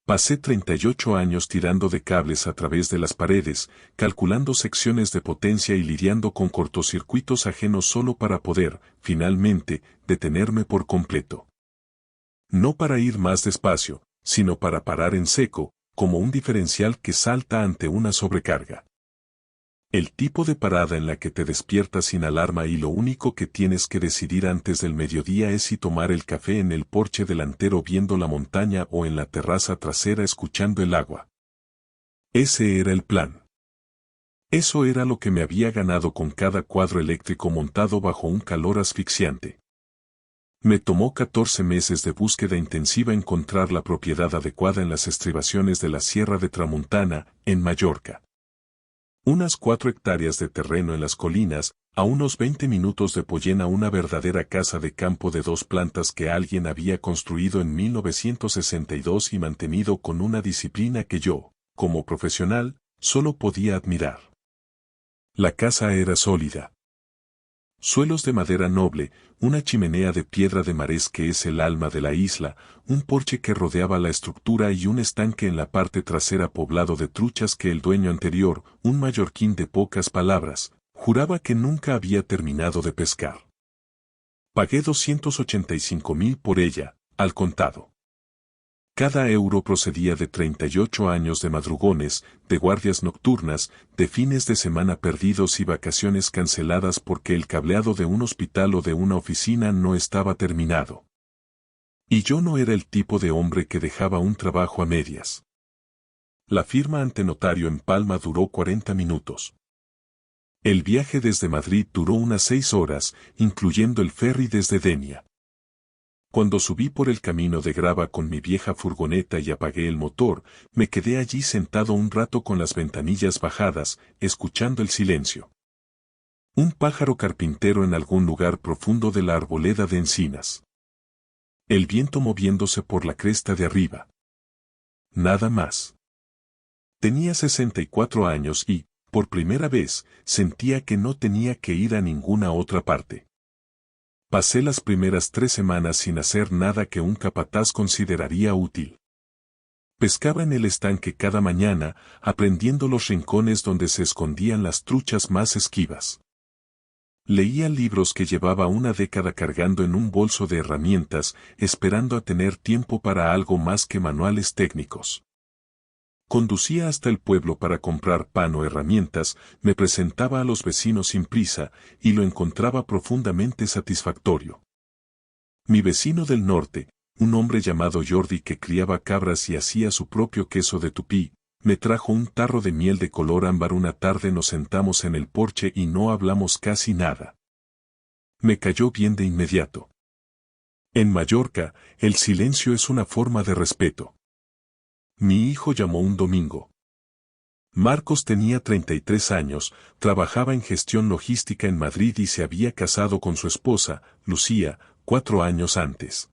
Pasé 38 años tirando de cables a través de las paredes, calculando secciones de potencia y lidiando con cortocircuitos ajenos solo para poder, finalmente, detenerme por completo. No para ir más despacio, sino para parar en seco, como un diferencial que salta ante una sobrecarga. El tipo de parada en la que te despiertas sin alarma y lo único que tienes que decidir antes del mediodía es si tomar el café en el porche delantero viendo la montaña o en la terraza trasera escuchando el agua. Ese era el plan. Eso era lo que me había ganado con cada cuadro eléctrico montado bajo un calor asfixiante. Me tomó 14 meses de búsqueda intensiva encontrar la propiedad adecuada en las estribaciones de la Sierra de Tramuntana, en Mallorca. Unas 4 hectáreas de terreno en las colinas, a unos 20 minutos de Pollena, una verdadera casa de campo de 2 plantas que alguien había construido en 1962 y mantenido con una disciplina que yo, como profesional, solo podía admirar. La casa era sólida. Suelos de madera noble, una chimenea de piedra de marés que es el alma de la isla, un porche que rodeaba la estructura y un estanque en la parte trasera poblado de truchas que el dueño anterior, un mallorquín de pocas palabras, juraba que nunca había terminado de pescar. Pagué 285.000 por ella, al contado. Cada euro procedía de 38 años de madrugones, de guardias nocturnas, de fines de semana perdidos y vacaciones canceladas porque el cableado de un hospital o de una oficina no estaba terminado. Y yo no era el tipo de hombre que dejaba un trabajo a medias. La firma ante notario en Palma duró 40 minutos. El viaje desde Madrid duró unas 6 horas, incluyendo el ferry desde Denia. Cuando subí por el camino de grava con mi vieja furgoneta y apagué el motor, me quedé allí sentado un rato con las ventanillas bajadas, escuchando el silencio. Un pájaro carpintero en algún lugar profundo de la arboleda de encinas. El viento moviéndose por la cresta de arriba. Nada más. Tenía 64 años y, por primera vez, sentía que no tenía que ir a ninguna otra parte. Pasé las primeras 3 semanas sin hacer nada que un capataz consideraría útil. Pescaba en el estanque cada mañana, aprendiendo los rincones donde se escondían las truchas más esquivas. Leía libros que llevaba una década cargando en un bolso de herramientas, esperando a tener tiempo para algo más que manuales técnicos. Conducía hasta el pueblo para comprar pan o herramientas, me presentaba a los vecinos sin prisa, y lo encontraba profundamente satisfactorio. Mi vecino del norte, un hombre llamado Jordi que criaba cabras y hacía su propio queso de tupí, me trajo un tarro de miel de color ámbar. Una tarde nos sentamos en el porche y no hablamos casi nada. Me cayó bien de inmediato. En Mallorca, el silencio es una forma de respeto. Mi hijo llamó un domingo. Marcos tenía 33 años, trabajaba en gestión logística en Madrid y se había casado con su esposa, Lucía, 4 años antes.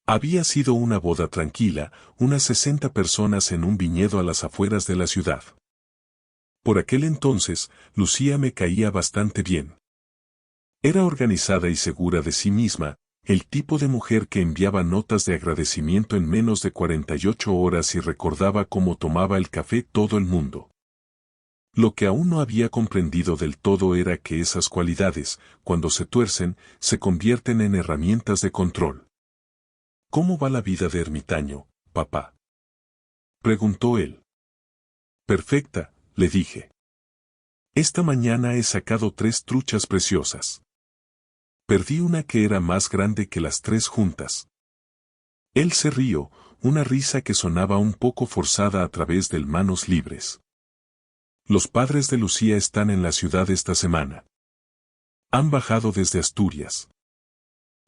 Había sido una boda tranquila, unas 60 personas en un viñedo a las afueras de la ciudad. Por aquel entonces, Lucía me caía bastante bien. Era organizada y segura de sí misma, el tipo de mujer que enviaba notas de agradecimiento en menos de 48 horas y recordaba cómo tomaba el café todo el mundo. Lo que aún no había comprendido del todo era que esas cualidades, cuando se tuercen, se convierten en herramientas de control. ¿Cómo va la vida de ermitaño, papá?, preguntó él. Perfecta, le dije. Esta mañana he sacado 3 truchas preciosas. Perdí una que era más grande que las 3 juntas. Él se rió, una risa que sonaba un poco forzada a través del manos libres. Los padres de Lucía están en la ciudad esta semana. Han bajado desde Asturias.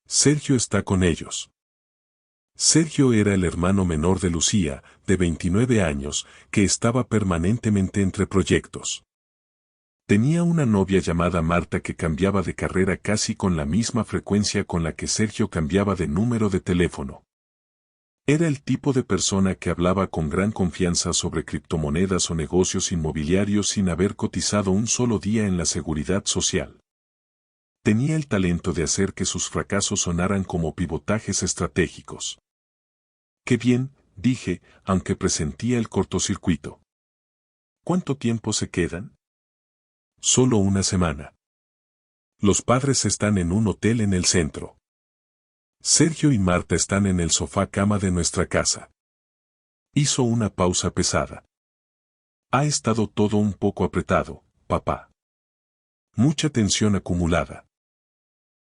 Sergio está con ellos. Sergio era el hermano menor de Lucía, de 29 años, que estaba permanentemente entre proyectos. Tenía una novia llamada Marta que cambiaba de carrera casi con la misma frecuencia con la que Sergio cambiaba de número de teléfono. Era el tipo de persona que hablaba con gran confianza sobre criptomonedas o negocios inmobiliarios sin haber cotizado un solo día en la seguridad social. Tenía el talento de hacer que sus fracasos sonaran como pivotajes estratégicos. «Qué bien», dije, aunque presentía el cortocircuito. ¿Cuánto tiempo se quedan? Solo una semana. Los padres están en un hotel en el centro. Sergio y Marta están en el sofá cama de nuestra casa. Hizo una pausa pesada. Ha estado todo un poco apretado, papá. Mucha tensión acumulada.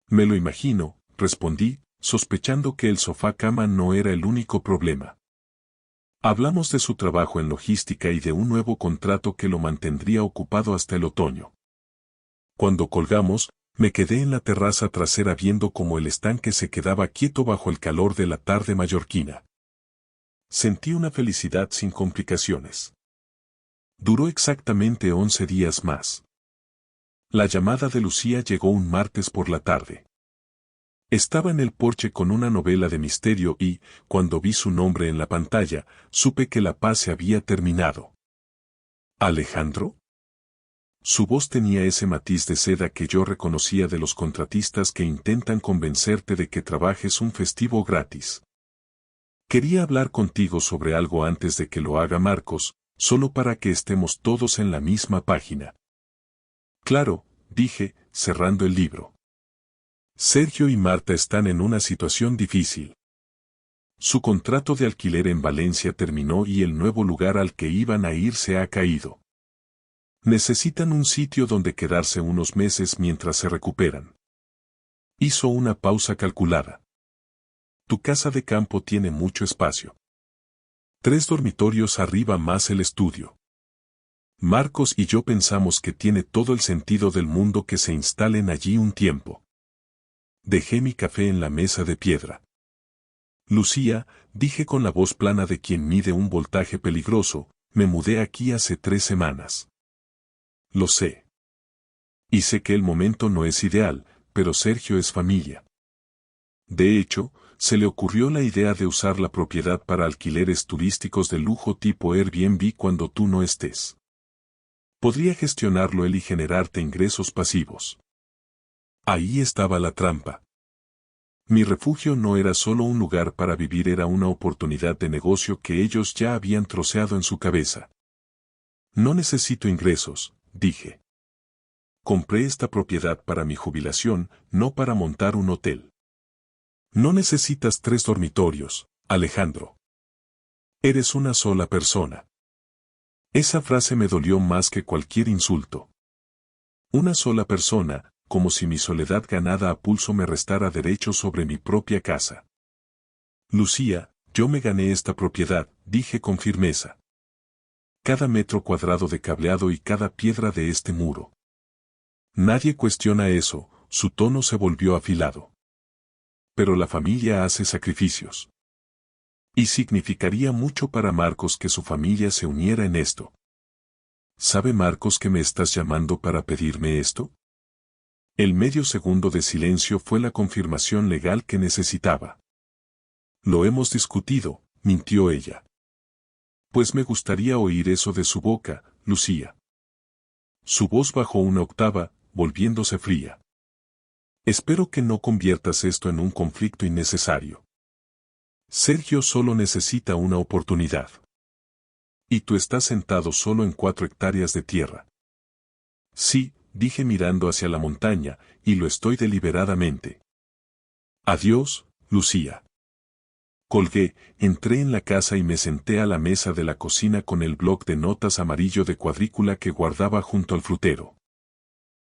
Me lo imagino, respondí, sospechando que el sofá cama no era el único problema. Hablamos de su trabajo en logística y de un nuevo contrato que lo mantendría ocupado hasta el otoño. Cuando colgamos, me quedé en la terraza trasera viendo cómo el estanque se quedaba quieto bajo el calor de la tarde mallorquina. Sentí una felicidad sin complicaciones. Duró exactamente 11 días más. La llamada de Lucía llegó un martes por la tarde. Estaba en el porche con una novela de misterio y, cuando vi su nombre en la pantalla, supe que la paz se había terminado. ¿Alejandro? Su voz tenía ese matiz de seda que yo reconocía de los contratistas que intentan convencerte de que trabajes un festivo gratis. Quería hablar contigo sobre algo antes de que lo haga Marcos, solo para que estemos todos en la misma página. Claro, dije, cerrando el libro. Sergio y Marta están en una situación difícil. Su contrato de alquiler en Valencia terminó y el nuevo lugar al que iban a ir se ha caído. Necesitan un sitio donde quedarse unos meses mientras se recuperan. Hizo una pausa calculada. Tu casa de campo tiene mucho espacio. 3 dormitorios arriba más el estudio. Marcos y yo pensamos que tiene todo el sentido del mundo que se instalen allí un tiempo. Dejé mi café en la mesa de piedra. Lucía, dije con la voz plana de quien mide un voltaje peligroso, me mudé aquí hace 3 semanas. Lo sé. Y sé que el momento no es ideal, pero Sergio es familia. De hecho, se le ocurrió la idea de usar la propiedad para alquileres turísticos de lujo tipo Airbnb cuando tú no estés. Podría gestionarlo él y generarte ingresos pasivos. Ahí estaba la trampa. Mi refugio no era solo un lugar para vivir, era una oportunidad de negocio que ellos ya habían troceado en su cabeza. No necesito ingresos, dije. Compré esta propiedad para mi jubilación, no para montar un hotel. No necesitas 3 dormitorios, Alejandro. Eres una sola persona. Esa frase me dolió más que cualquier insulto. Una sola persona, como si mi soledad ganada a pulso me restara derecho sobre mi propia casa. Lucía, yo me gané esta propiedad, dije con firmeza. Cada metro cuadrado de cableado y cada piedra de este muro. Nadie cuestiona eso, su tono se volvió afilado. Pero la familia hace sacrificios. Y significaría mucho para Marcos que su familia se uniera en esto. ¿Sabe Marcos que me estás llamando para pedirme esto? El medio segundo de silencio fue la confirmación legal que necesitaba. Lo hemos discutido, mintió ella. Pues me gustaría oír eso de su boca, Lucía. Su voz bajó una octava, volviéndose fría. Espero que no conviertas esto en un conflicto innecesario. Sergio solo necesita una oportunidad. Y tú estás sentado solo en 4 hectáreas de tierra. Sí, dije mirando hacia la montaña, y lo estoy deliberadamente. Adiós, Lucía. Colgué, entré en la casa y me senté a la mesa de la cocina con el bloc de notas amarillo de cuadrícula que guardaba junto al frutero.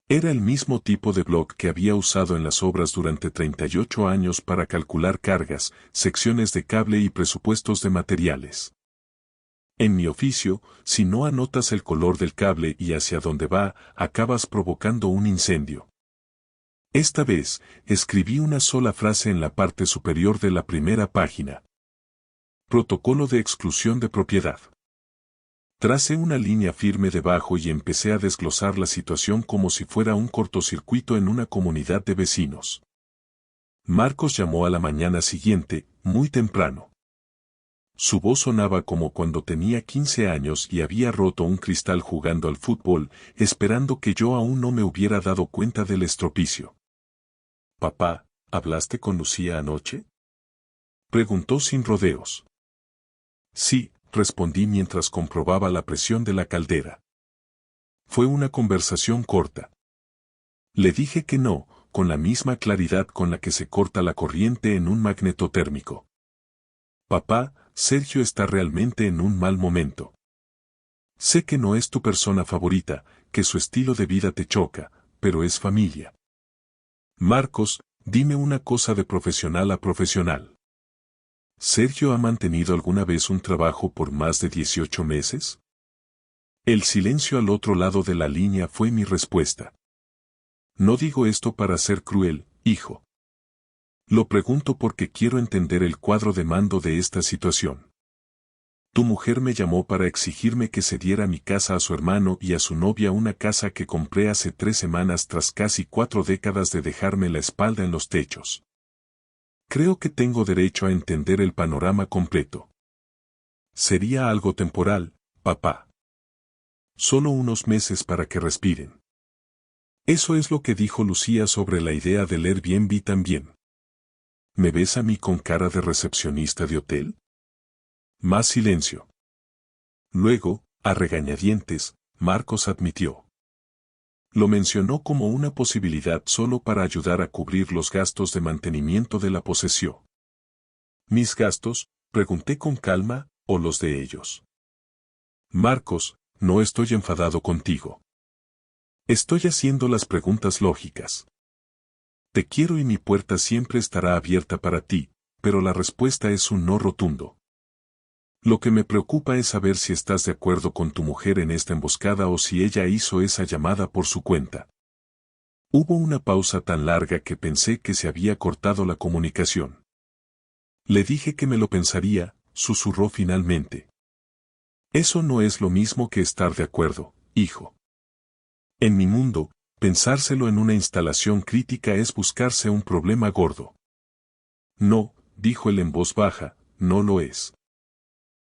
Era el mismo tipo de bloc que había usado en las obras durante 38 años para calcular cargas, secciones de cable y presupuestos de materiales. En mi oficio, si no anotas el color del cable y hacia dónde va, acabas provocando un incendio. Esta vez, escribí una sola frase en la parte superior de la primera página. Protocolo de exclusión de propiedad. Tracé una línea firme debajo y empecé a desglosar la situación como si fuera un cortocircuito en una comunidad de vecinos. Marcos llamó a la mañana siguiente, muy temprano. Su voz sonaba como cuando tenía 15 años y había roto un cristal jugando al fútbol, esperando que yo aún no me hubiera dado cuenta del estropicio. «Papá, ¿hablaste con Lucía anoche?», preguntó sin rodeos. Sí, respondí mientras comprobaba la presión de la caldera. Fue una conversación corta. Le dije que no, con la misma claridad con la que se corta la corriente en un magnetotérmico. Papá, Sergio está realmente en un mal momento. Sé que no es tu persona favorita, que su estilo de vida te choca, pero es familia. Marcos, dime una cosa de profesional a profesional. ¿Sergio ha mantenido alguna vez un trabajo por más de 18 meses? El silencio al otro lado de la línea fue mi respuesta. No digo esto para ser cruel, hijo. Lo pregunto porque quiero entender el cuadro de mando de esta situación. Tu mujer me llamó para exigirme que cediera mi casa a su hermano y a su novia, una casa que compré hace 3 semanas tras casi 4 décadas de dejarme la espalda en los techos. Creo que tengo derecho a entender el panorama completo. Sería algo temporal, papá. Solo unos meses para que respiren. Eso es lo que dijo Lucía sobre la idea del Airbnb también. ¿Me ves a mí con cara de recepcionista de hotel? Más silencio. Luego, a regañadientes, Marcos admitió. Lo mencionó como una posibilidad solo para ayudar a cubrir los gastos de mantenimiento de la posesión. ¿Mis gastos? Pregunté con calma, ¿o los de ellos? Marcos, no estoy enfadado contigo. Estoy haciendo las preguntas lógicas. Te quiero y mi puerta siempre estará abierta para ti, pero la respuesta es un no rotundo. Lo que me preocupa es saber si estás de acuerdo con tu mujer en esta emboscada o si ella hizo esa llamada por su cuenta. Hubo una pausa tan larga que pensé que se había cortado la comunicación. Le dije que me lo pensaría, susurró finalmente. Eso no es lo mismo que estar de acuerdo, hijo. En mi mundo, pensárselo en una instalación crítica es buscarse un problema gordo. No, dijo él en voz baja, no lo es.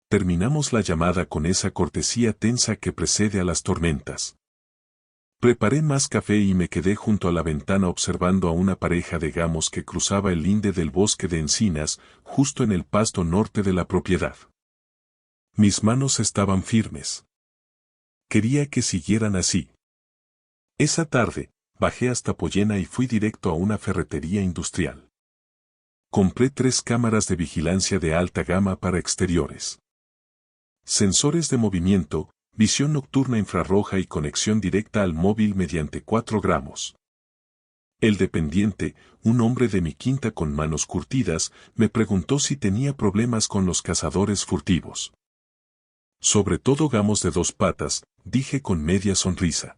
Terminamos la llamada con esa cortesía tensa que precede a las tormentas. Preparé más café y me quedé junto a la ventana observando a una pareja de gamos que cruzaba el linde del bosque de encinas, justo en el pasto norte de la propiedad. Mis manos estaban firmes. Quería que siguieran así. Esa tarde, bajé hasta Pollena y fui directo a una ferretería industrial. Compré 3 cámaras de vigilancia de alta gama para exteriores. Sensores de movimiento, visión nocturna infrarroja y conexión directa al móvil mediante 4 gramos. El dependiente, un hombre de mi quinta con manos curtidas, me preguntó si tenía problemas con los cazadores furtivos. Sobre todo gamos de 2 patas, dije con media sonrisa.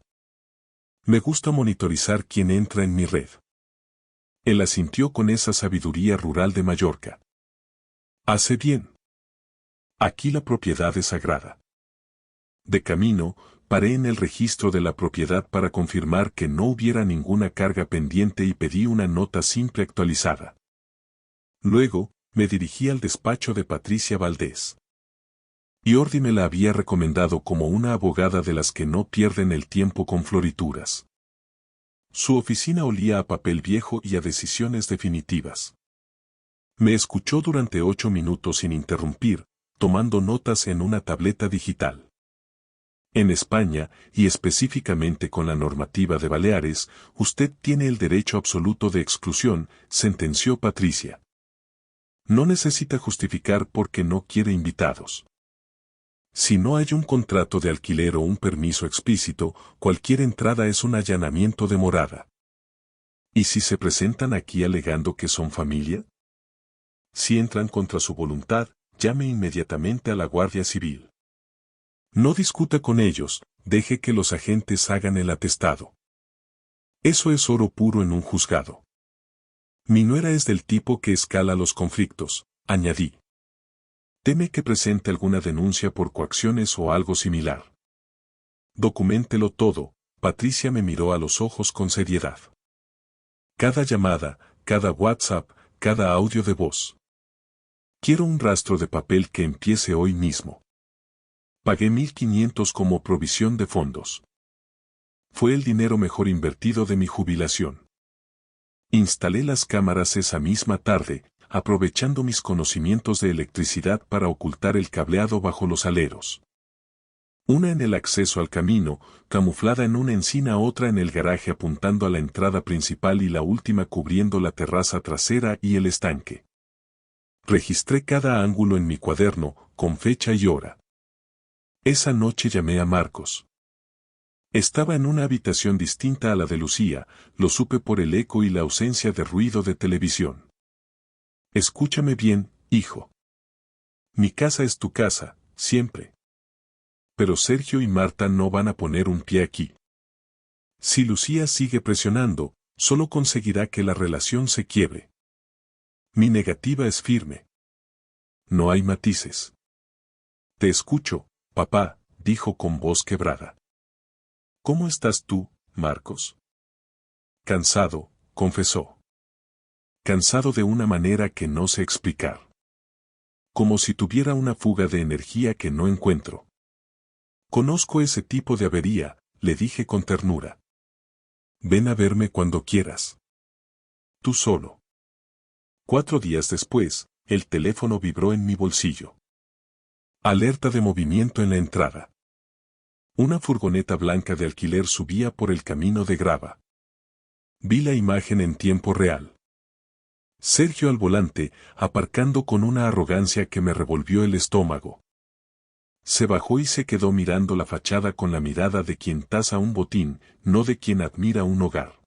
Me gusta monitorizar quién entra en mi red. Él asintió con esa sabiduría rural de Mallorca. Hace bien. Aquí la propiedad es sagrada. De camino, paré en el registro de la propiedad para confirmar que no hubiera ninguna carga pendiente y pedí una nota simple actualizada. Luego, me dirigí al despacho de Patricia Valdés. Jordi me la había recomendado como una abogada de las que no pierden el tiempo con florituras. Su oficina olía a papel viejo y a decisiones definitivas. Me escuchó durante 8 minutos sin interrumpir, tomando notas en una tableta digital. En España, y específicamente con la normativa de Baleares, usted tiene el derecho absoluto de exclusión, sentenció Patricia. No necesita justificar por qué no quiere invitados. Si no hay un contrato de alquiler o un permiso explícito, cualquier entrada es un allanamiento de morada. ¿Y si se presentan aquí alegando que son familia? Si entran contra su voluntad, llame inmediatamente a la Guardia Civil. No discuta con ellos, deje que los agentes hagan el atestado. Eso es oro puro en un juzgado. Mi nuera es del tipo que escala los conflictos, añadí. Teme que presente alguna denuncia por coacciones o algo similar. Documéntelo todo, Patricia me miró a los ojos con seriedad. Cada llamada, cada WhatsApp, cada audio de voz. Quiero un rastro de papel que empiece hoy mismo. Pagué 1.500 como provisión de fondos. Fue el dinero mejor invertido de mi jubilación. Instalé las cámaras esa misma tarde, aprovechando mis conocimientos de electricidad para ocultar el cableado bajo los aleros. Una en el acceso al camino, camuflada en una encina, otra en el garaje apuntando a la entrada principal y la última cubriendo la terraza trasera y el estanque. Registré cada ángulo en mi cuaderno, con fecha y hora. Esa noche llamé a Marcos. Estaba en una habitación distinta a la de Lucía, lo supe por el eco y la ausencia de ruido de televisión. Escúchame bien, hijo. Mi casa es tu casa, siempre. Pero Sergio y Marta no van a poner un pie aquí. Si Lucía sigue presionando, solo conseguirá que la relación se quiebre. Mi negativa es firme. No hay matices. Te escucho, papá, dijo con voz quebrada. ¿Cómo estás tú, Marcos? Cansado, confesó. Cansado de una manera que no sé explicar. Como si tuviera una fuga de energía que no encuentro. Conozco ese tipo de avería, le dije con ternura. Ven a verme cuando quieras. Tú solo. 4 días después, el teléfono vibró en mi bolsillo. Alerta de movimiento en la entrada. Una furgoneta blanca de alquiler subía por el camino de grava. Vi la imagen en tiempo real. Sergio al volante, aparcando con una arrogancia que me revolvió el estómago. Se bajó y se quedó mirando la fachada con la mirada de quien tasa un botín, no de quien admira un hogar.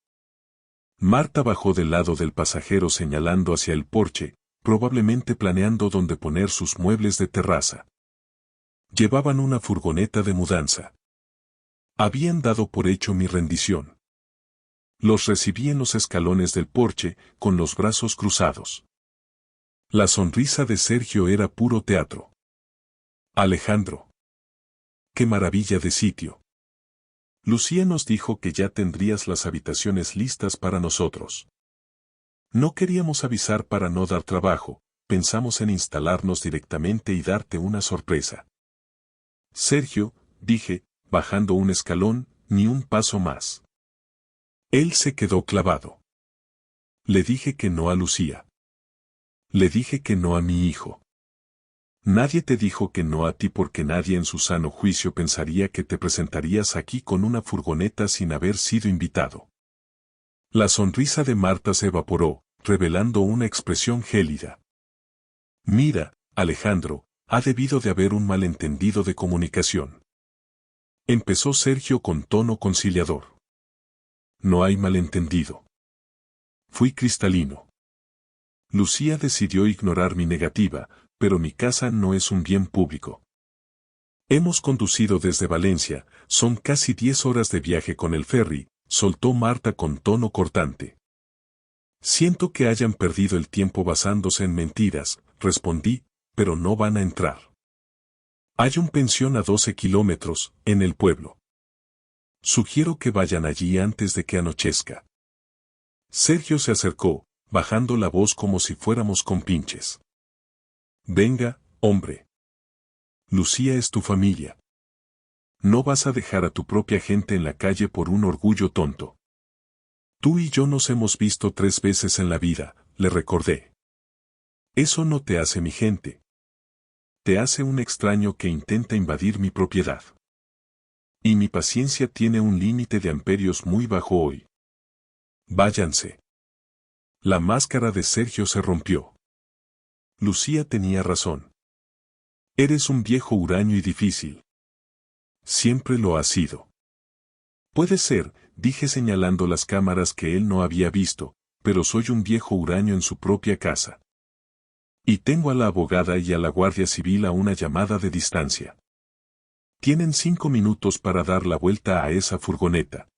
Marta bajó del lado del pasajero señalando hacia el porche, probablemente planeando dónde poner sus muebles de terraza. Llevaban una furgoneta de mudanza. Habían dado por hecho mi rendición. Los recibí en los escalones del porche, con los brazos cruzados. La sonrisa de Sergio era puro teatro. Alejandro. ¡Qué maravilla de sitio! Lucía nos dijo que ya tendrías las habitaciones listas para nosotros. No queríamos avisar para no dar trabajo, pensamos en instalarnos directamente y darte una sorpresa. Sergio, dije, bajando un escalón, ni un paso más. Él se quedó clavado. Le dije que no a Lucía. Le dije que no a mi hijo. Nadie te dijo que no a ti porque nadie en su sano juicio pensaría que te presentarías aquí con una furgoneta sin haber sido invitado. La sonrisa de Marta se evaporó, revelando una expresión gélida. Mira, Alejandro, ha debido de haber un malentendido de comunicación. Empezó Sergio con tono conciliador. No hay malentendido. Fui cristalino. Lucía decidió ignorar mi negativa, pero mi casa no es un bien público. Hemos conducido desde Valencia, son casi 10 horas de viaje con el ferry, soltó Marta con tono cortante. Siento que hayan perdido el tiempo basándose en mentiras, respondí, pero no van a entrar. Hay un pensión a 12 kilómetros, en el pueblo. Sugiero que vayan allí antes de que anochezca. Sergio se acercó, bajando la voz como si fuéramos compinches. Venga, hombre. Lucía es tu familia. No vas a dejar a tu propia gente en la calle por un orgullo tonto. Tú y yo nos hemos visto 3 veces en la vida, le recordé. Eso no te hace mi gente. Te hace un extraño que intenta invadir mi propiedad. Y mi paciencia tiene un límite de amperios muy bajo hoy. Váyanse. La máscara de Sergio se rompió. Lucía tenía razón. Eres un viejo huraño y difícil. Siempre lo has sido. Puede ser, dije señalando las cámaras que él no había visto, pero soy un viejo huraño en su propia casa. Y tengo a la abogada y a la Guardia Civil a una llamada de distancia. Tienen 5 minutos para dar la vuelta a esa furgoneta.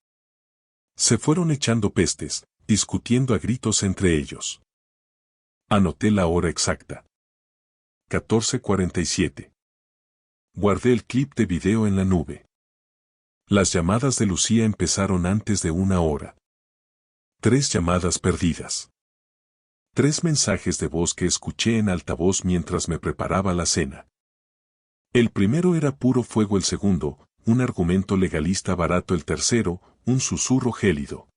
Se fueron echando pestes, discutiendo a gritos entre ellos. Anoté la hora exacta. 14:47. Guardé el clip de video en la nube. Las llamadas de Lucía empezaron antes de 1 hora. 3 llamadas perdidas. 3 mensajes de voz que escuché en altavoz mientras me preparaba la cena. El primero era puro fuego, el segundo, un argumento legalista barato, el tercero, un susurro gélido.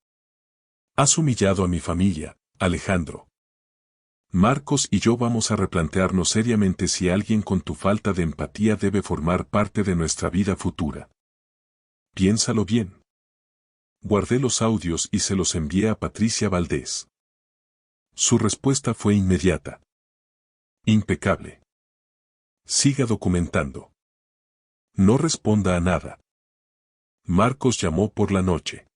Has humillado a mi familia, Alejandro. Marcos y yo vamos a replantearnos seriamente si alguien con tu falta de empatía debe formar parte de nuestra vida futura. Piénsalo bien. Guardé los audios y se los envié a Patricia Valdés. Su respuesta fue inmediata. Impecable. Siga documentando. No responda a nada. Marcos llamó por la noche.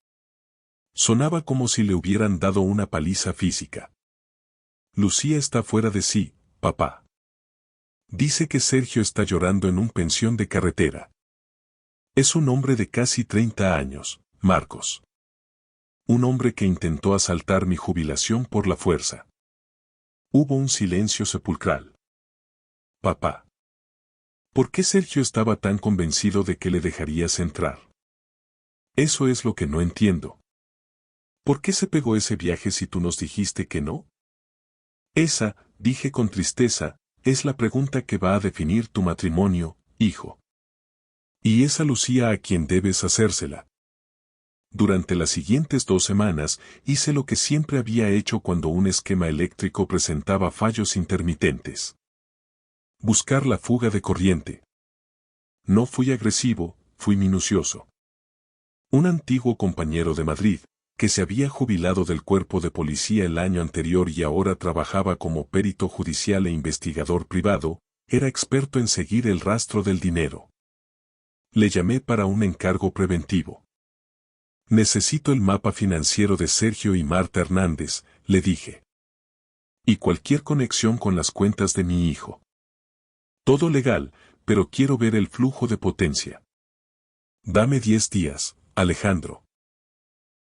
Sonaba como si le hubieran dado una paliza física. Lucía está fuera de sí, papá. Dice que Sergio está llorando en un pensión de carretera. Es un hombre de casi 30 años, Marcos. Un hombre que intentó asaltar mi jubilación por la fuerza. Hubo un silencio sepulcral. Papá. ¿Por qué Sergio estaba tan convencido de que le dejarías entrar? Eso es lo que no entiendo. ¿Por qué se pegó ese viaje si tú nos dijiste que no? Esa, dije con tristeza, es la pregunta que va a definir tu matrimonio, hijo. Y es a Lucía a quien debes hacérsela. Durante las siguientes 2 semanas, hice lo que siempre había hecho cuando un esquema eléctrico presentaba fallos intermitentes. Buscar la fuga de corriente. No fui agresivo, fui minucioso. Un antiguo compañero de Madrid, que se había jubilado del cuerpo de policía el año anterior y ahora trabajaba como perito judicial e investigador privado, era experto en seguir el rastro del dinero. Le llamé para un encargo preventivo. Necesito el mapa financiero de Sergio y Marta Hernández, le dije. Y cualquier conexión con las cuentas de mi hijo. Todo legal, pero quiero ver el flujo de potencia. Dame 10 días, Alejandro.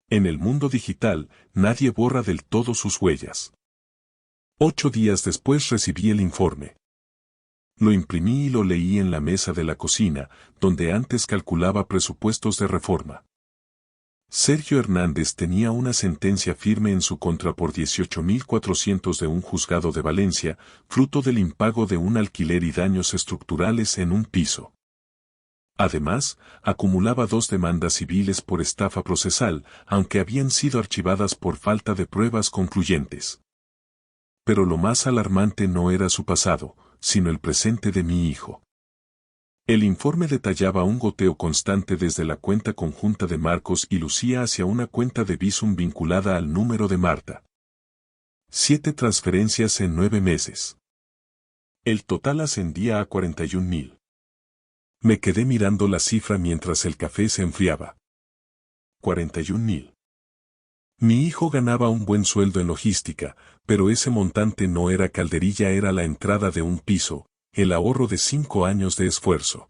En el mundo digital, nadie borra del todo sus huellas. 8 días después recibí el informe. Lo imprimí y lo leí en la mesa de la cocina, donde antes calculaba presupuestos de reforma. Sergio Hernández tenía una sentencia firme en su contra por 18.400 de un juzgado de Valencia, fruto del impago de un alquiler y daños estructurales en un piso. Además, acumulaba 2 demandas civiles por estafa procesal, aunque habían sido archivadas por falta de pruebas concluyentes. Pero lo más alarmante no era su pasado, sino el presente de mi hijo. El informe detallaba un goteo constante desde la cuenta conjunta de Marcos y Lucía hacia una cuenta de Bizum vinculada al número de Marta. 7 transferencias en 9 meses. El total ascendía a 41.000. Me quedé mirando la cifra mientras el café se enfriaba. 41.000. Mi hijo ganaba un buen sueldo en logística, pero ese montante no era calderilla, era la entrada de un piso, el ahorro de 5 años de esfuerzo.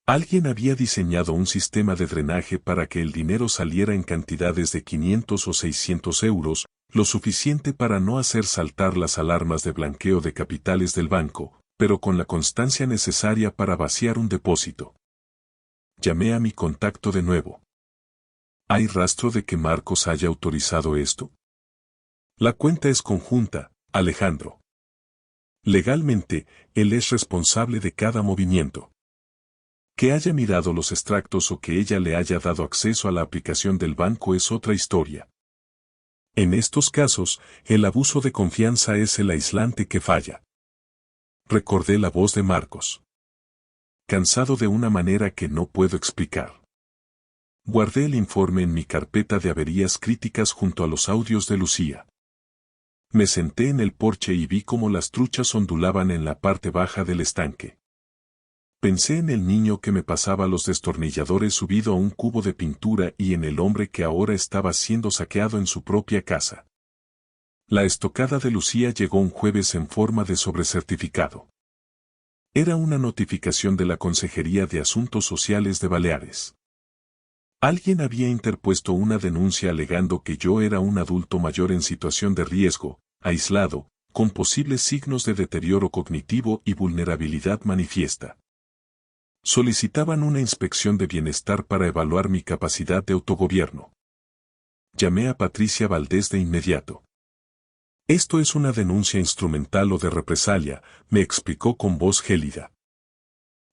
Alguien había diseñado un sistema de drenaje para que el dinero saliera en cantidades de 500 o 600 euros, lo suficiente para no hacer saltar las alarmas de blanqueo de capitales del banco, pero con la constancia necesaria para vaciar un depósito. Llamé a mi contacto de nuevo. ¿Hay rastro de que Marcos haya autorizado esto? La cuenta es conjunta, Alejandro. Legalmente, él es responsable de cada movimiento. Que haya mirado los extractos o que ella le haya dado acceso a la aplicación del banco es otra historia. En estos casos, el abuso de confianza es el aislante que falla. Recordé la voz de Marcos. Cansado de una manera que no puedo explicar. Guardé el informe en mi carpeta de averías críticas junto a los audios de Lucía. Me senté en el porche y vi cómo las truchas ondulaban en la parte baja del estanque. Pensé en el niño que me pasaba los destornilladores subido a un cubo de pintura y en el hombre que ahora estaba siendo saqueado en su propia casa. La estocada de Lucía llegó un jueves en forma de sobrecertificado. Era una notificación de la Consejería de Asuntos Sociales de Baleares. Alguien había interpuesto una denuncia alegando que yo era un adulto mayor en situación de riesgo, aislado, con posibles signos de deterioro cognitivo y vulnerabilidad manifiesta. Solicitaban una inspección de bienestar para evaluar mi capacidad de autogobierno. Llamé a Patricia Valdés de inmediato. Esto es una denuncia instrumental o de represalia, me explicó con voz gélida.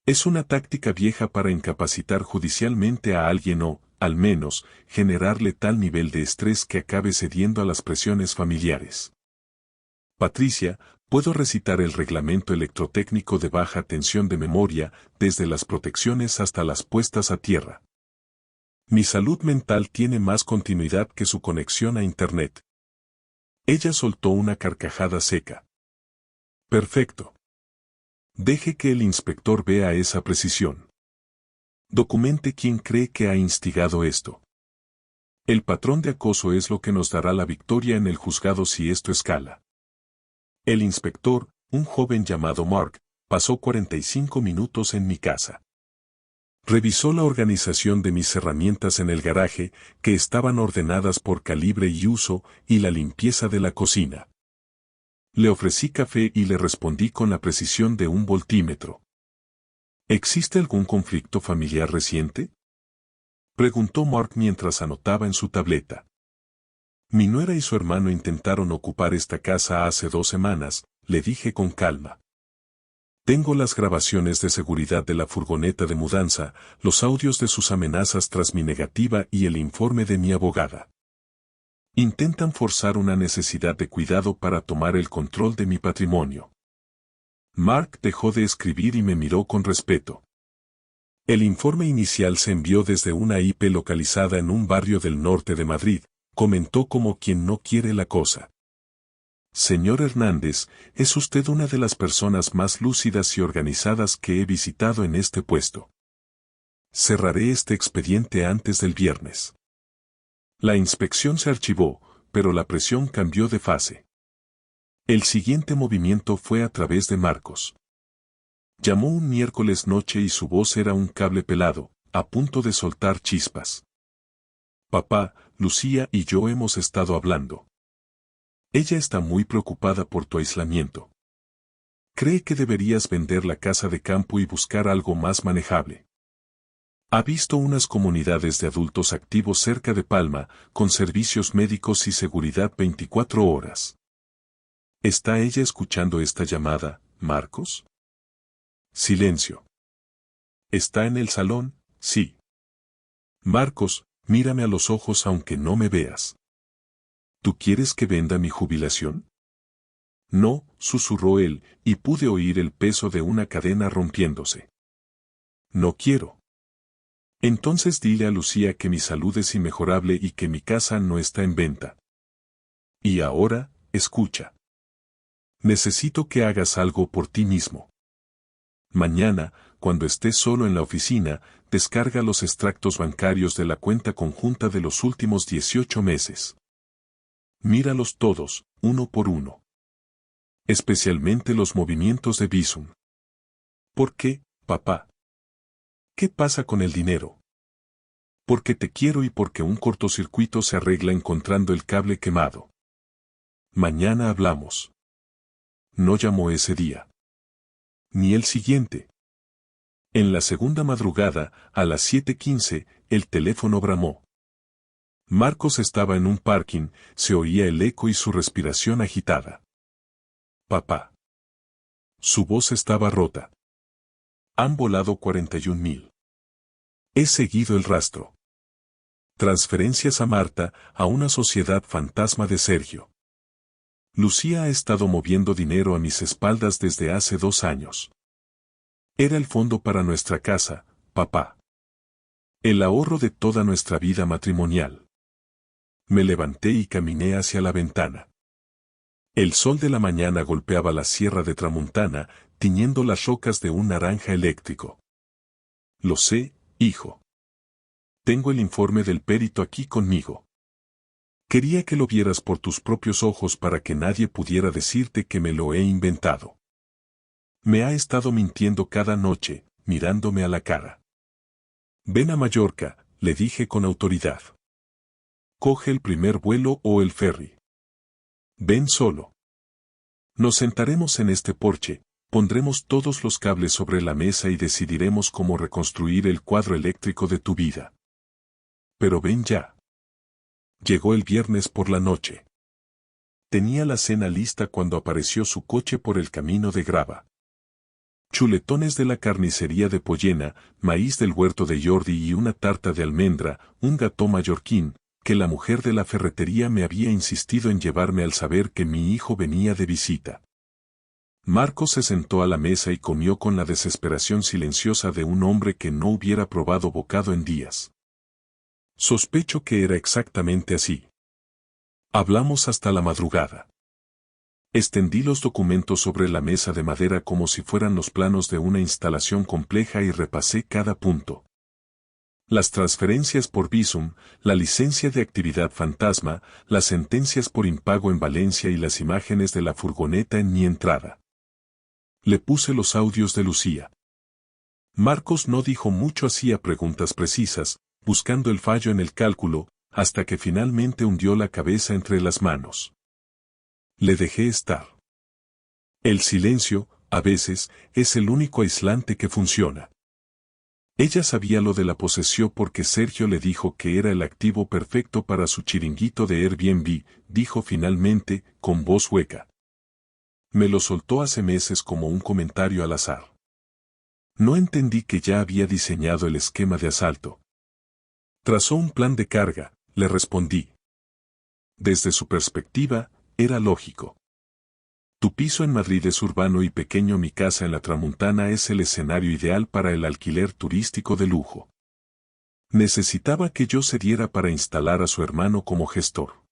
Es una táctica vieja para incapacitar judicialmente a alguien o, al menos, generarle tal nivel de estrés que acabe cediendo a las presiones familiares. Patricia, puedo recitar el reglamento electrotécnico de baja tensión de memoria, desde las protecciones hasta las puestas a tierra. Mi salud mental tiene más continuidad que su conexión a Internet. Ella soltó una carcajada seca. Perfecto. Deje que el inspector vea esa precisión. Documente quién cree que ha instigado esto. El patrón de acoso es lo que nos dará la victoria en el juzgado si esto escala. El inspector, un joven llamado Mark, pasó 45 minutos en mi casa. Revisó la organización de mis herramientas en el garaje, que estaban ordenadas por calibre y uso, y la limpieza de la cocina. Le ofrecí café y le respondí con la precisión de un voltímetro. ¿Existe algún conflicto familiar reciente?, preguntó Mark mientras anotaba en su tableta. Mi nuera y su hermano intentaron ocupar esta casa hace 2 semanas, le dije con calma. Tengo las grabaciones de seguridad de la furgoneta de mudanza, los audios de sus amenazas tras mi negativa y el informe de mi abogada. Intentan forzar una necesidad de cuidado para tomar el control de mi patrimonio. Mark dejó de escribir y me miró con respeto. El informe inicial se envió desde una IP localizada en un barrio del norte de Madrid, comentó como quien no quiere la cosa. Señor Hernández, es usted una de las personas más lúcidas y organizadas que he visitado en este puesto. Cerraré este expediente antes del viernes. La inspección se archivó, pero la presión cambió de fase. El siguiente movimiento fue a través de Marcos. Llamó un miércoles noche y su voz era un cable pelado, a punto de soltar chispas. Papá, Lucía y yo hemos estado hablando. Ella está muy preocupada por tu aislamiento. Cree que deberías vender la casa de campo y buscar algo más manejable. Ha visto unas comunidades de adultos activos cerca de Palma, con servicios médicos y seguridad 24 horas. ¿Está ella escuchando esta llamada, Marcos? Silencio. ¿Está en el salón? Sí. Marcos, mírame a los ojos aunque no me veas. ¿Tú quieres que venda mi jubilación? No, susurró él, y pude oír el peso de una cadena rompiéndose. No quiero. Entonces dile a Lucía que mi salud es inmejorable y que mi casa no está en venta. Y ahora, escucha. Necesito que hagas algo por ti mismo. Mañana, cuando estés solo en la oficina, descarga los extractos bancarios de la cuenta conjunta de los últimos 18 meses. Míralos todos, uno por uno. Especialmente los movimientos de Bizum. ¿Por qué, papá? ¿Qué pasa con el dinero? Porque te quiero y porque un cortocircuito se arregla encontrando el cable quemado. Mañana hablamos. No llamó ese día. Ni el siguiente. En la segunda madrugada, a las 7:15, el teléfono bramó. Marcos estaba en un parking, se oía el eco y su respiración agitada. Papá. Su voz estaba rota. Han volado 41.000. He seguido el rastro. Transferencias a Marta, a una sociedad fantasma de Sergio. Lucía ha estado moviendo dinero a mis espaldas desde hace 2 años. Era el fondo para nuestra casa, papá. El ahorro de toda nuestra vida matrimonial. Me levanté y caminé hacia la ventana. El sol de la mañana golpeaba la sierra de Tramuntana, tiñendo las rocas de un naranja eléctrico. Lo sé, hijo. Tengo el informe del perito aquí conmigo. Quería que lo vieras por tus propios ojos para que nadie pudiera decirte que me lo he inventado. Me ha estado mintiendo cada noche, mirándome a la cara. Ven a Mallorca, le dije con autoridad. Coge el primer vuelo o el ferry. Ven solo. Nos sentaremos en este porche, pondremos todos los cables sobre la mesa y decidiremos cómo reconstruir el cuadro eléctrico de tu vida. Pero ven ya. Llegó el viernes por la noche. Tenía la cena lista cuando apareció su coche por el camino de grava. Chuletones de la carnicería de Pollena, maíz del huerto de Jordi y una tarta de almendra, un gató mallorquín, que la mujer de la ferretería me había insistido en llevarme al saber que mi hijo venía de visita. Marcos se sentó a la mesa y comió con la desesperación silenciosa de un hombre que no hubiera probado bocado en días. Sospecho que era exactamente así. Hablamos hasta la madrugada. Extendí los documentos sobre la mesa de madera como si fueran los planos de una instalación compleja y repasé cada punto. Las transferencias por Bizum, la licencia de actividad fantasma, las sentencias por impago en Valencia y las imágenes de la furgoneta en mi entrada. Le puse los audios de Lucía. Marcos no dijo mucho, hacía preguntas precisas, buscando el fallo en el cálculo, hasta que finalmente hundió la cabeza entre las manos. Le dejé estar. El silencio, a veces, es el único aislante que funciona. Ella sabía lo de la posesión porque Sergio le dijo que era el activo perfecto para su chiringuito de Airbnb, dijo finalmente, con voz hueca. Me lo soltó hace meses como un comentario al azar. No entendí que ya había diseñado el esquema de asalto. Trazó un plan de carga, le respondí. Desde su perspectiva, era lógico. Tu piso en Madrid es urbano y pequeño, mi casa en la Tramuntana es el escenario ideal para el alquiler turístico de lujo. Necesitaba que yo cediera para instalar a su hermano como gestor.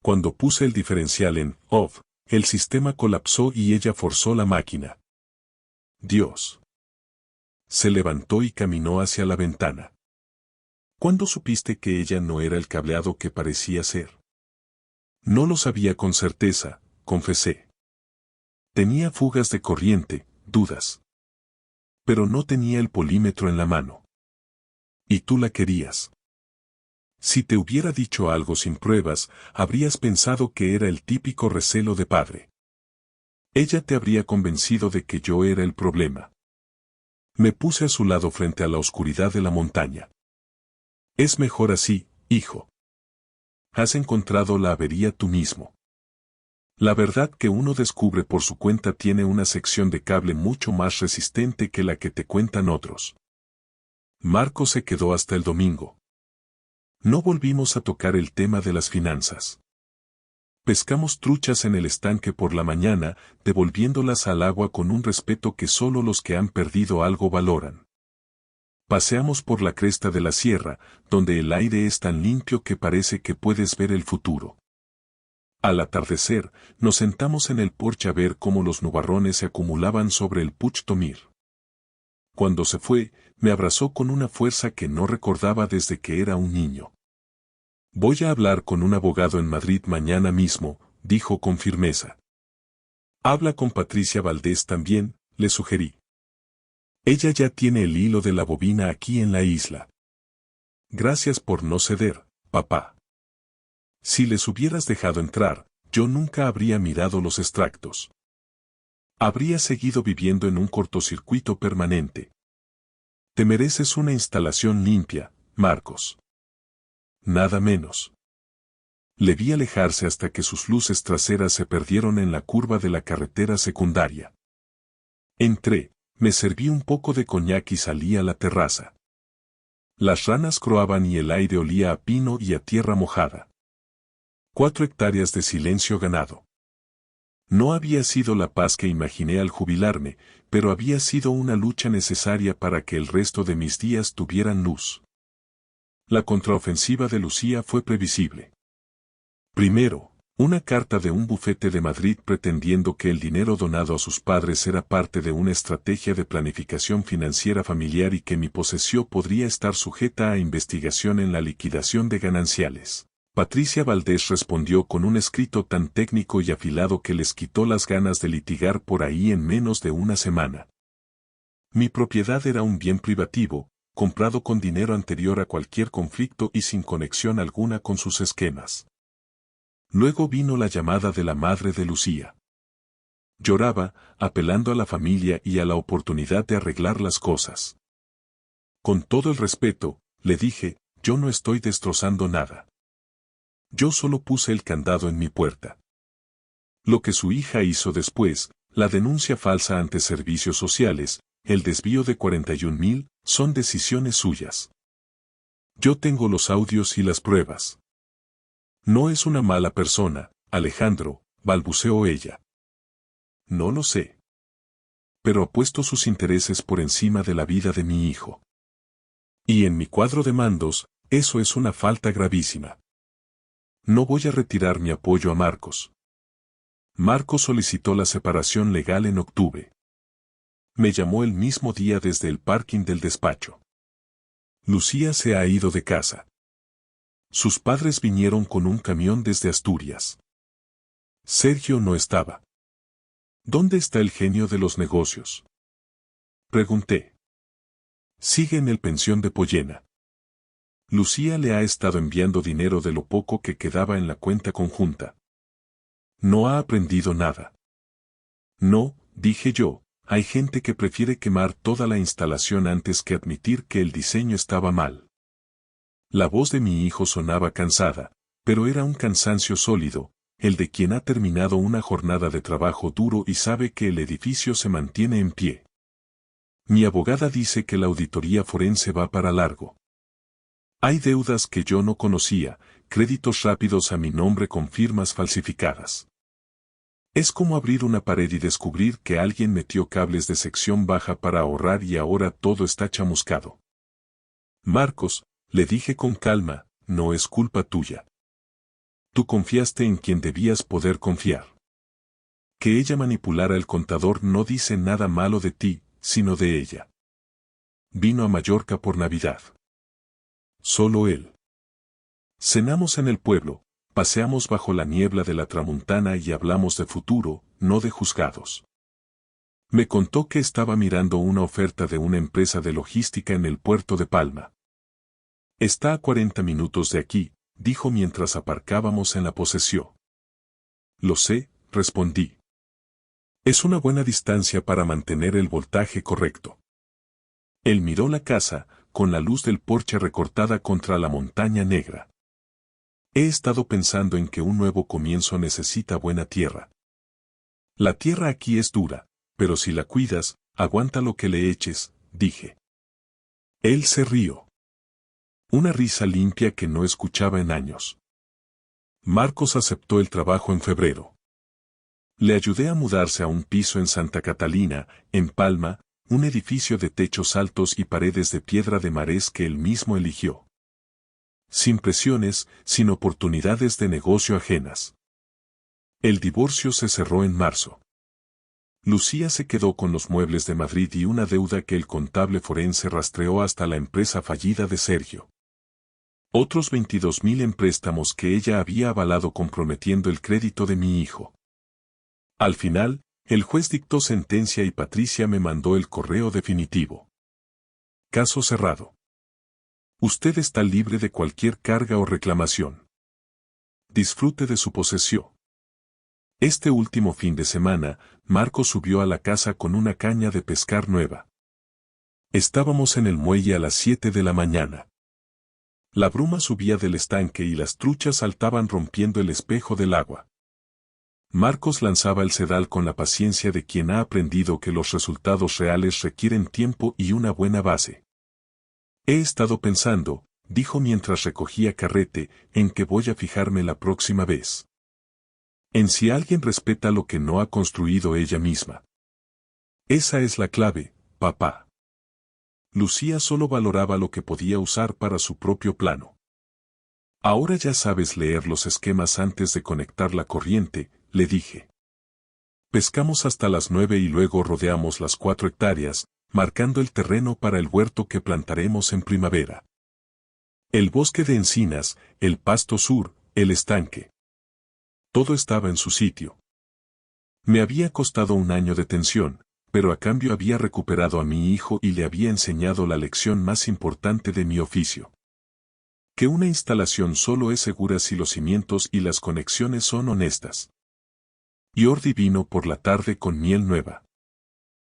Cuando puse el diferencial en off, el sistema colapsó y ella forzó la máquina. Dios. Se levantó y caminó hacia la ventana. ¿Cuándo supiste que ella no era el cableado que parecía ser? No lo sabía con certeza, confesé. Tenía fugas de corriente, dudas. Pero no tenía el polímetro en la mano. Y tú la querías. Si te hubiera dicho algo sin pruebas, habrías pensado que era el típico recelo de padre. Ella te habría convencido de que yo era el problema. Me puse a su lado frente a la oscuridad de la montaña. Es mejor así, hijo. Has encontrado la avería tú mismo. La verdad que uno descubre por su cuenta tiene una sección de cable mucho más resistente que la que te cuentan otros. Marco se quedó hasta el domingo. No volvimos a tocar el tema de las finanzas. Pescamos truchas en el estanque por la mañana, devolviéndolas al agua con un respeto que solo los que han perdido algo valoran. Paseamos por la cresta de la sierra, donde el aire es tan limpio que parece que puedes ver el futuro. Al atardecer, nos sentamos en el porche a ver cómo los nubarrones se acumulaban sobre el Puig Tomir. Cuando se fue, me abrazó con una fuerza que no recordaba desde que era un niño. Voy a hablar con un abogado en Madrid mañana mismo, dijo con firmeza. Habla con Patricia Valdés también, le sugerí. Ella ya tiene el hilo de la bobina aquí en la isla. Gracias por no ceder, papá. Si les hubieras dejado entrar, yo nunca habría mirado los extractos. Habría seguido viviendo en un cortocircuito permanente. Te mereces una instalación limpia, Marcos. Nada menos. Le vi alejarse hasta que sus luces traseras se perdieron en la curva de la carretera secundaria. Entré, me serví un poco de coñac y salí a la terraza. Las ranas croaban y el aire olía a pino y a tierra mojada. 4 hectáreas de silencio ganado. No había sido la paz que imaginé al jubilarme, pero había sido una lucha necesaria para que el resto de mis días tuvieran luz. La contraofensiva de Lucía fue previsible. Primero, una carta de un bufete de Madrid pretendiendo que el dinero donado a sus padres era parte de una estrategia de planificación financiera familiar y que mi posesión podría estar sujeta a investigación en la liquidación de gananciales. Patricia Valdés respondió con un escrito tan técnico y afilado que les quitó las ganas de litigar por ahí en menos de una semana. Mi propiedad era un bien privativo, comprado con dinero anterior a cualquier conflicto y sin conexión alguna con sus esquemas. Luego vino la llamada de la madre de Lucía. Lloraba, apelando a la familia y a la oportunidad de arreglar las cosas. Con todo el respeto, le dije, yo no estoy destrozando nada. Yo solo puse el candado en mi puerta. Lo que su hija hizo después, la denuncia falsa ante servicios sociales, el desvío de 41.000, son decisiones suyas. Yo tengo los audios y las pruebas. No es una mala persona, Alejandro, balbuceó ella. No lo sé. Pero ha puesto sus intereses por encima de la vida de mi hijo. Y en mi cuadro de mandos, eso es una falta gravísima. No voy a retirar mi apoyo a Marcos. Marcos solicitó la separación legal en octubre. Me llamó el mismo día desde el parking del despacho. Lucía se ha ido de casa. Sus padres vinieron con un camión desde Asturias. Sergio no estaba. ¿Dónde está el genio de los negocios? Pregunté. Sigue en el pensión de Pollena. Lucía le ha estado enviando dinero de lo poco que quedaba en la cuenta conjunta. No ha aprendido nada. No, dije yo, hay gente que prefiere quemar toda la instalación antes que admitir que el diseño estaba mal. La voz de mi hijo sonaba cansada, pero era un cansancio sólido, el de quien ha terminado una jornada de trabajo duro y sabe que el edificio se mantiene en pie. Mi abogada dice que la auditoría forense va para largo. Hay deudas que yo no conocía, créditos rápidos a mi nombre con firmas falsificadas. Es como abrir una pared y descubrir que alguien metió cables de sección baja para ahorrar y ahora todo está chamuscado. Marcos, le dije con calma, no es culpa tuya. Tú confiaste en quien debías poder confiar. Que ella manipulara el contador no dice nada malo de ti, sino de ella. Vino a Mallorca por Navidad. Solo él. Cenamos en el pueblo, paseamos bajo la niebla de la tramuntana y hablamos de futuro, no de juzgados. Me contó que estaba mirando una oferta de una empresa de logística en el puerto de Palma. Está a 40 minutos de aquí, dijo mientras aparcábamos en la posesión. Lo sé, respondí. Es una buena distancia para mantener el voltaje correcto. Él miró la casa, con la luz del porche recortada contra la montaña negra. He estado pensando en que un nuevo comienzo necesita buena tierra. La tierra aquí es dura, pero si la cuidas, aguanta lo que le eches, dije. Él se rió. Una risa limpia que no escuchaba en años. Marcos aceptó el trabajo en febrero. Le ayudé a mudarse a un piso en Santa Catalina, en Palma, un edificio de techos altos y paredes de piedra de marés que él mismo eligió. Sin presiones, sin oportunidades de negocio ajenas. El divorcio se cerró en marzo. Lucía se quedó con los muebles de Madrid y una deuda que el contable forense rastreó hasta la empresa fallida de Sergio. Otros 22.000 en préstamos que ella había avalado comprometiendo el crédito de mi hijo. Al final, el juez dictó sentencia y Patricia me mandó el correo definitivo. Caso cerrado. Usted está libre de cualquier carga o reclamación. Disfrute de su posesión. Este último fin de semana, Marco subió a la casa con una caña de pescar nueva. Estábamos en el muelle a las 7 de la mañana. La bruma subía del estanque y las truchas saltaban rompiendo el espejo del agua. Marcos lanzaba el sedal con la paciencia de quien ha aprendido que los resultados reales requieren tiempo y una buena base. He estado pensando, dijo mientras recogía carrete, en que voy a fijarme la próxima vez. En si alguien respeta lo que no ha construido ella misma. Esa es la clave, papá. Lucía solo valoraba lo que podía usar para su propio plano. Ahora ya sabes leer los esquemas antes de conectar la corriente, le dije. Pescamos hasta las 9 y luego rodeamos las 4 hectáreas, marcando el terreno para el huerto que plantaremos en primavera. El bosque de encinas, el pasto sur, el estanque. Todo estaba en su sitio. Me había costado un año de tensión, pero a cambio había recuperado a mi hijo y le había enseñado la lección más importante de mi oficio. Que una instalación solo es segura si los cimientos y las conexiones son honestas. Jordi vino por la tarde con miel nueva.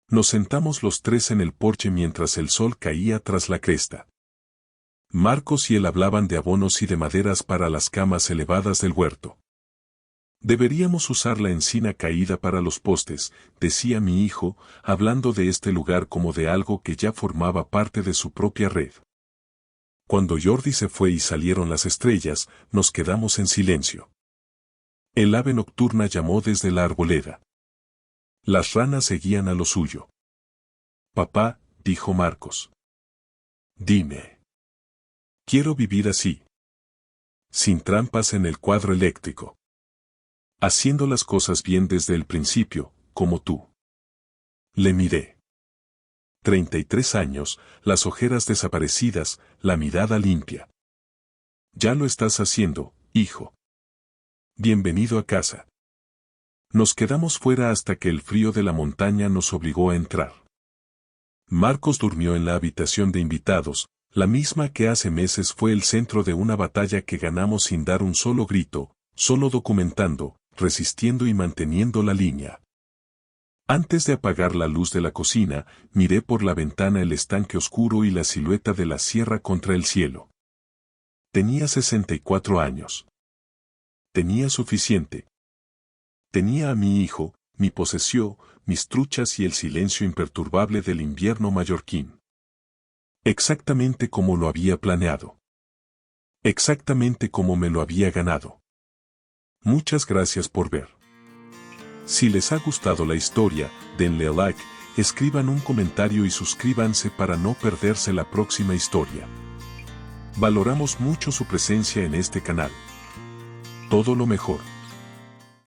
Nos sentamos los tres en el porche mientras el sol caía tras la cresta. Marcos y él hablaban de abonos y de maderas para las camas elevadas del huerto. Deberíamos usar la encina caída para los postes, decía mi hijo, hablando de este lugar como de algo que ya formaba parte de su propia red. Cuando Jordi se fue y salieron las estrellas, nos quedamos en silencio. El ave nocturna llamó desde la arboleda. Las ranas seguían a lo suyo. Papá, dijo Marcos. Dime. Quiero vivir así. Sin trampas en el cuadro eléctrico. Haciendo las cosas bien desde el principio, como tú. Le miré. 33 años, las ojeras desaparecidas, la mirada limpia. Ya lo estás haciendo, hijo. Bienvenido a casa. Nos quedamos fuera hasta que el frío de la montaña nos obligó a entrar. Marcos durmió en la habitación de invitados, la misma que hace meses fue el centro de una batalla que ganamos sin dar un solo grito, solo documentando, resistiendo y manteniendo la línea. Antes de apagar la luz de la cocina, miré por la ventana el estanque oscuro y la silueta de la sierra contra el cielo. Tenía 64 años. Tenía suficiente. Tenía a mi hijo, mi posesión, mis truchas y el silencio imperturbable del invierno mallorquín. Exactamente como lo había planeado. Exactamente como me lo había ganado. Muchas gracias por ver. Si les ha gustado la historia, denle a like, escriban un comentario y suscríbanse para no perderse la próxima historia. Valoramos mucho su presencia en este canal. Todo lo mejor.